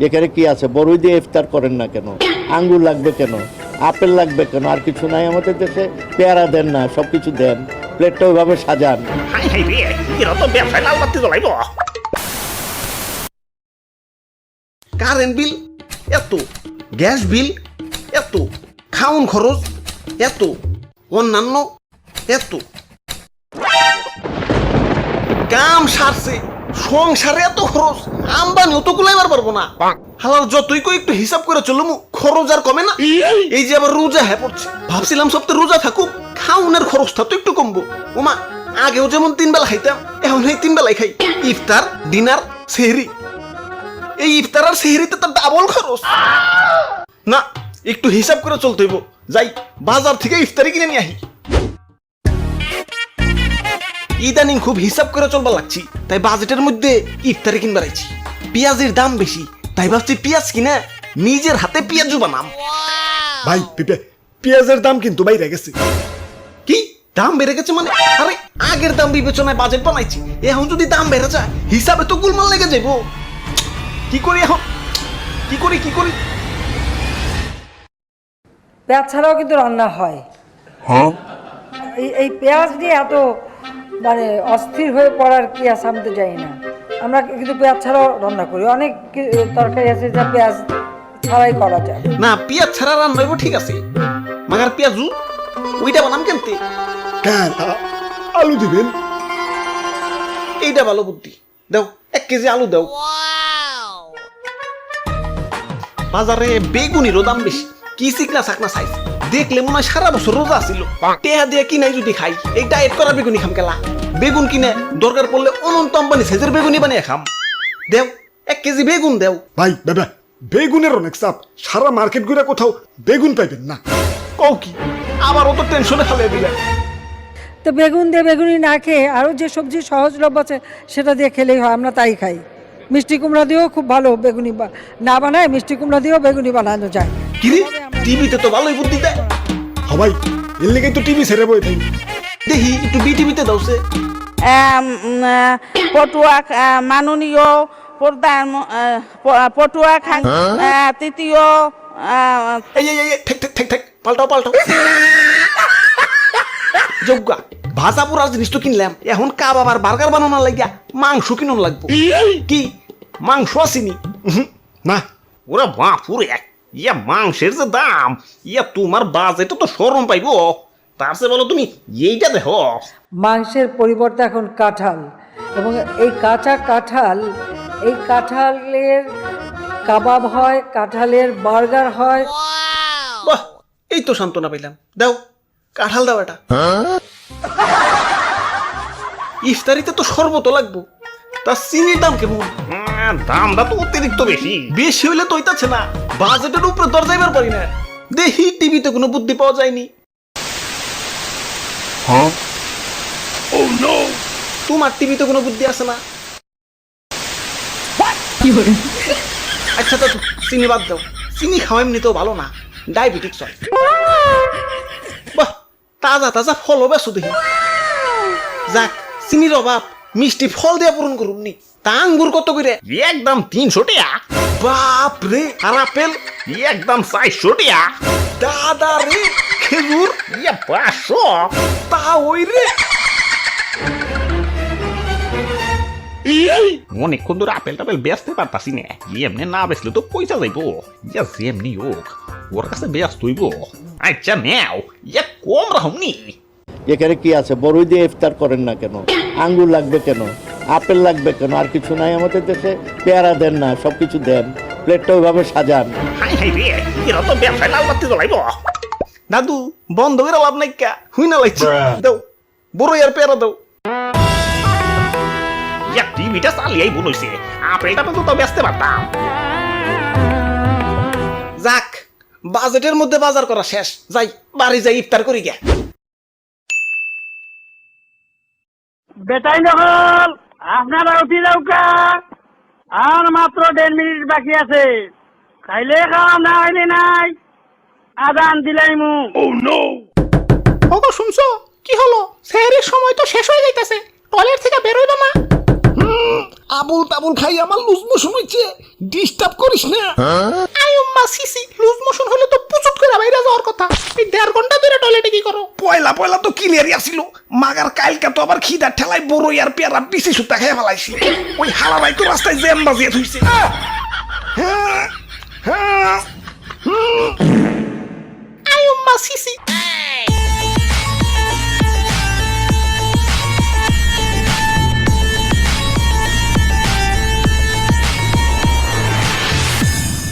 এখানে কি আছে? বড়ই দিয়ে ইফতার করেন না কেন? আঙ্গুর লাগবে কেন? আপেল লাগবে কেন? আর কিছু নাই আমাদের দেশে? পেয়ারা দেন না, সব কিছু দেন, প্লেটটা ওইভাবে সাজান। হাই হাই রে, এরা তো ব্যবসায় লাল বাতি জ্বলাইব। কারেন্ট বিল এত, গ্যাস বিল এত, খাউন খরচ এত, অন্যান্য এত, কাম সারছে সংসারে এত খরচ, আমদানিও তো কুলাইবার পারবো না। হালার যতই কই একটু হিসাব করে চলুম, খরচ আর কমে না। এই যে আবার রোজা হ্যাঁ পড়ছে, ভাবছিলাম সপ্তাহে রোজা থাকুক, খাউনের খরচটা তো একটু কমবো। ওমা, আগেও যেমন 3 বেলা খাইতাম, এখন এই 3 বেলাই খাই, ইফতার, ডিনার, সেহরি। এই ইফতার আর সেহরিতে তো ডাবল খরচ। না, একটু হিসাব করে চলতে হইব। যাই বাজার থেকে ইফতারি কিনে নিয়ে আহি। ইদানিং খুব হিসাব করে চলবার লাগছি, তাই বাজেটের মধ্যে ইফতারি কিনবার আইছি। পেঁয়াজের দাম বেশি, তাই ভাবছি পেঁয়াজ কিনে নিজের হাতে পেঁয়াজ বানাম। ভাই পেঁয়াজের দাম কিন্তু বাইরে গেছে। কি দাম বেড়ে গেছে মানে? আরে আগের দাম বিবেচনায় বাজেট বানাইছি, এখন যদি দাম বেড়ে যায় হিসাবে তো গুলমাল লেগে যাবো। কি করি এখন? কি করি? পেঁয়াজ ছাড়াও কিন্তু রান্না হয়। এই পেঁয়াজ দিয়ে এত মানে অস্থির হয়ে পড়ার কি আছে আমি তো জানি না। আমরা কিন্তু পেঁয়াজ ছাড়াও রান্না করি, অনেক তরকারি আছে যা পেঁয়াজ ছাড়াই করা যায়। না, পেঁয়াজ ছাড়া রান্না হইব ঠিক আছে, মাগার পেঁয়াজু ওইটা বানাম কেমতে? কেন আলু দিবেন? এইটা ভালো বুদ্ধি। দাও 1 কেজি আলু দাও। বাজারে বেগুনিরও দাম বেশি, কি চিকনা চাকনা সাইজ, দেখলে মনে হয় সারা বছর রোজা ছিল। টেহা দিয়ে কিনাই যদি খাই, এই ডায়েট করা বেগুনি খাম কেলা? বেগুন কিনে দরকার পড়লে অনন্ত আম্বানি সাইজের বেগুনি বানিয়ে খাম। দেও 1 কেজি বেগুন দেও। ভাই বেগুনের অনেক চাপ, সারা মার্কেট ঘুরে কোথাও বেগুন পাইবেন না। কও কি? আবারও তো টেনশনে ফেলে দিলে। তো বেগুন দিয়ে বেগুনি না খেয়ে আরও যে সবজি সহজলভ্য আছে সেটা দিয়ে খেলেই হয়, আমরা তাই খাই। মিষ্টি কুমড়া দিয়েও খুব ভালো বেগুনি না বানায়, মিষ্টি কুমড়া দিয়েও বেগুনি বানানো যায়। কিরে, টিভিতে তো ভালোই বুদ্ধি দেয়। ভাই এর লেগে তো টিভি ছেড়ে বই থাকি। দেখি একটু বিটিভিতে দাওছে। পটুয়া মাননীয় প্রধান পটুয়া খান তৃতীয় এই ঠেক পাল্টাও। যোগ্যা ভাজা পোড়ার জিনিস তো কিনলাম, এখন কাবাব আর বার্গার বানানোর লাগিয়া মাংস কিনুন লাগবো। কি মাংস আসেনি? না ওরা বাপুরে, ইয়া মাংসের যে দাম, ইয়া তোমার বাজেটে তো শরম পাইবো। তার চেয়ে বলো তুমি এইটা দেখো। মাংসের পরিবর্তে এখন কাঁঠাল, এবং এই কাঁচা কাঁঠাল, এই কাঁঠালের কাবাব হয়, কাঁঠালের বার্গার হয়। বাহ, এই তো সান্ত্বনা পাইলাম। দাও কাঁঠাল দাও এটা। ইফতারিতে তো শরবত লাগবো, তা চিনির দাম কেমন? দামটা তো অতিরিক্ত বেশি হইলে তো হইতাছে না, বাজেটের উপরে দর যাইবার পারি না। দেখি টিভিতে কোনো বুদ্ধি পাওয়া যায়নি। তোমার টিভিতে কোনো বুদ্ধি আছে না? আচ্ছা তো চিনি বাদ দাও, চিনি খাওয়া এমনিতেও ভালো না, ডায়াবেটিক্স হয়। বাহ, তাজা ফল বেসো দেখি। যাক, চিনির অভাব মিষ্টি ফল দিয়ে পূরণ করুন নি। তা আঙ্গুর কত করে? একদম 300 টাকা। বাপ রে! আর আপেল একদম 400 টাকা। দাদা রে! খেজুর 500। তা ওই রে, অনেকক্ষণ ধরে আপেল টাপেল বেচতে পারতাছি না, এমনি না বেচলে তো পয়সা যাইব। ইয়া যেমনি হোক ওর কাছে ব্যস্ত হইব। আচ্ছা নেও, ইয়া কম রাহমনি। এখানে কি আছে? বড়ই দিয়ে ইফতার করেন না কেন? আঙ্গুর লাগবে কেন? আপেল লাগবে কেন? আর কিছু নাই আমাদের দেশে? পেয়ারা দেন না, সব কিছু দেন, প্লেটটা ওইভাবে সাজান। হাই হাই রে, এরা তো ব্যবসায় লাল বাতি জ্বলাইব। দাদু বন্ধ করে লাভ নাই, কা হুই না লাগছে। দাও বড়ই আর পেয়ারা দাও। ইয়া টিভিটা চালিয়েই বলইছে, আপেল টাপেল তো বেচতে পারতাম। যাক, বাজেটের মধ্যে বাজার করা শেষ। যাই বাড়ি যাই ইফতার করি গে। বেটাই নহল, আপনারা উঠি যাও কা, আর মাত্র 1.5 মিনিট বাকি আছে। খাইলে খাওয়া, না খাইলে নাই। আদান দিলাই মু। ওগো শুনছো? কি হলো? সেহরির সময় তো শেষ হয়ে যাইতেছে, টয়লেট থেকে বের হইবা না? আবুল তাবুল খাই আমার লুজ মোশন হইছে, ডিস্টার্ব করিস না। আয়ুম্মা সিসি, লুজ মোশন হলে তো পুচুত করে বাইরে যাওয়ার কথা। এই 1.5 ঘন্টা ধরে টয়লেটে কি করো? পয়লা পয়লা তো ক্লিয়ারই আসিল, মাগার কালকা তো আবার খিদার ঠেলায় বড়ই আর পেয়ারা বিসি সুতা খেয়ে ফেলাইছি। ওই হালারাই তো রাস্তায় জ্যাম বাজিয়ে থইছে। হ্যাঁ